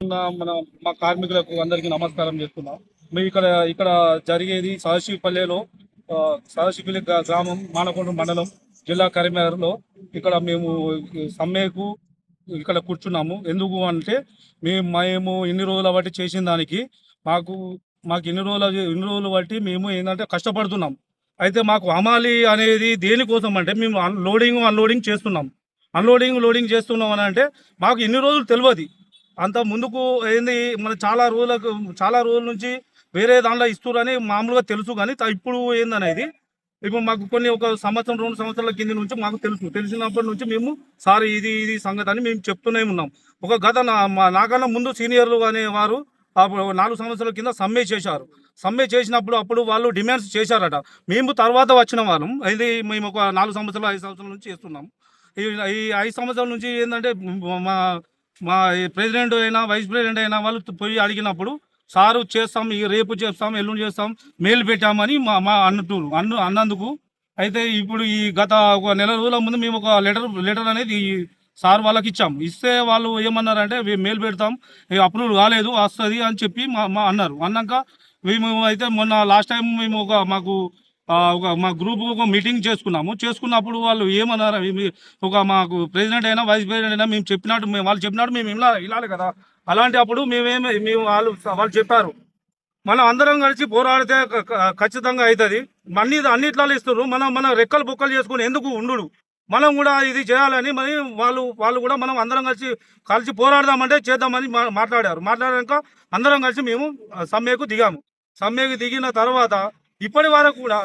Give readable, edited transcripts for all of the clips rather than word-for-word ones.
మన మా కార్మికులకు అందరికీ నమస్కారం చేస్తున్నాం. మేము ఇక్కడ ఇక్కడ జరిగేది సదాశివపల్లెలో సదాశివపల్లి గ్రామం మానకొండ మండలం జిల్లా కరీంనగర్లో ఇక్కడ మేము సమ్మెకు ఇక్కడ కూర్చున్నాము. ఎందుకు అంటే మేము ఇన్ని రోజుల బట్టి చేసిన దానికి మాకు మాకు ఇన్ని రోజులు బట్టి మేము ఏంటంటే కష్టపడుతున్నాం. అయితే మాకు హమాలి అనేది దేనికోసం అంటే మేము అన్లోడింగ్ చేస్తున్నాం. లోడింగ్ చేస్తున్నాం అని అంటే మాకు ఇన్ని రోజులు తెలియదు. అంత ముందుకు ఏంది మన చాలా రోజుల నుంచి వేరే దాంట్లో ఇస్తున్నారని మామూలుగా తెలుసు. కానీ ఇప్పుడు ఏందనేది ఇప్పుడు మాకు ఒక సంవత్సరం 2 సంవత్సరాల కింద నుంచి మాకు తెలిసినప్పటి నుంచి మేము సార్ ఇది సంగతి అని మేము చెప్తూనే ఉన్నాం. నాకన్నా ముందు సీనియర్లు అనేవారు 4 సంవత్సరాల కింద సమ్మె చేశారు. సమ్మె చేసినప్పుడు అప్పుడు వాళ్ళు డిమాండ్స్ చేశారట. మేము తర్వాత వచ్చిన వాళ్ళం. ఇది మేము ఒక 4 సంవత్సరాలు 5 సంవత్సరాల నుంచి చేస్తున్నాం. ఈ 5 సంవత్సరాల నుంచి ఏంటంటే మా మా ప్రెసిడెంట్ అయినా వైస్ ప్రెసిడెంట్ అయినా వాళ్ళు పోయి అడిగినప్పుడు సారు చేస్తాం, రేపు చేస్తాం, ఎల్లుండి చేస్తాం, మెయిల్ పెట్టామని మా అన్నందుకు. అయితే ఇప్పుడు ఈ గత ఒక నెల రోజుల ముందు మేము ఒక లెటర్ అనేది సార్ వాళ్ళకి ఇస్తే వాళ్ళు ఏమన్నారంటే మెయిల్ పెడతాం, అప్రూవల్ కాలేదు, వస్తుంది అని చెప్పి అన్నారు. అన్నాక మేము అయితే మొన్న లాస్ట్ టైం మేము మా గ్రూప్ ఒక మీటింగ్ చేసుకున్నప్పుడు వాళ్ళు ఏమన్నారు, మాకు ప్రెసిడెంట్ అయినా వైస్ ప్రెసిడెంట్ అయినా వాళ్ళు చెప్పినట్టు మేము ఇలాలి కదా. అలాంటి అప్పుడు వాళ్ళు చెప్పారు మనం అందరం కలిసి పోరాడితే ఖచ్చితంగా అవుతుంది. అన్నిట్లో ఇస్తారు, మన రెక్కలు బొక్కలు చేసుకుని ఎందుకు ఉండు, మనం కూడా ఇది చేయాలని మరి వాళ్ళు కూడా మనం అందరం కలిసి పోరాడదామంటే చేద్దామని మాట్లాడాక అందరం కలిసి మేము సమ్మెకు దిగిన తర్వాత ఇప్పటి వరకు కూడా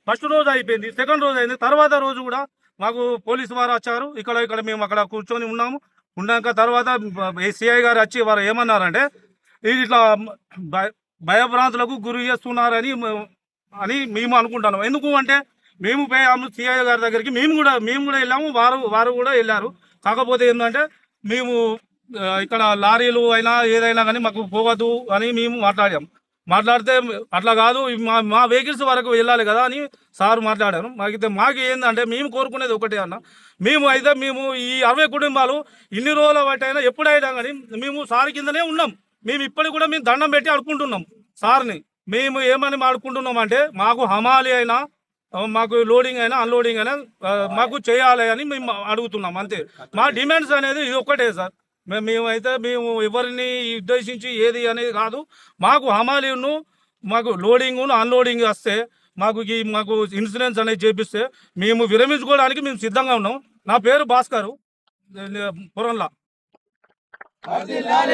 ఫస్ట్ రోజు అయిపోయింది, సెకండ్ రోజు అయింది, తర్వాత రోజు కూడా మాకు పోలీసు వారు వచ్చారు. ఇక్కడ మేము అక్కడ కూర్చొని ఉన్నాక తర్వాత సిఐ గారు వచ్చి వారు ఏమన్నారంటే ఇట్లా భయభ్రాంతులకు గురి చేస్తున్నారని మేము అనుకుంటున్నాం. ఎందుకు అంటే మేము సిఐ గారి దగ్గరికి మేము కూడా వెళ్ళాము, వారు కూడా వెళ్ళారు. కాకపోతే ఏంటంటే మేము ఇక్కడ లారీలు అయినా ఏదైనా కానీ మాకు పోవద్దు అని మేము మాట్లాడితే అట్లా కాదు, మా వెహికల్స్ వరకు వెళ్ళాలి కదా అని సార్ మాట్లాడారు. మాకు ఏంటంటే మేము కోరుకునేది ఒకటే అన్న, మేము ఈ 60 కుటుంబాలు ఇన్ని రోజుల బట్టి అయినా ఎప్పుడైనా కానీ మేము సార్ కిందనే ఉన్నాం. మేము ఇప్పటికి కూడా మేము దండం పెట్టి అడుక్కుంటున్నాం సార్ని. మేము ఏమని ఆడుకుంటున్నాం అంటే మాకు హమాలి అయినా మాకు లోడింగ్ అయినా అన్లోడింగ్ అయినా మాకు చేయాలి అని మేము అడుగుతున్నాం. అంతే మా డిమాండ్స్ అనేది ఇది ఒక్కటే సార్. మేము ఎవరిని ఉద్దేశించి ఏది అనేది కాదు. మాకు హమాలీను మాకు లోడింగ్ అన్లోడింగ్ వస్తే మాకు ఇన్సూరెన్స్ అనేది చేపిస్తే మేము విరమించుకోవడానికి మేము సిద్ధంగా ఉన్నాం. నా పేరు భాస్కర్, పురంలా.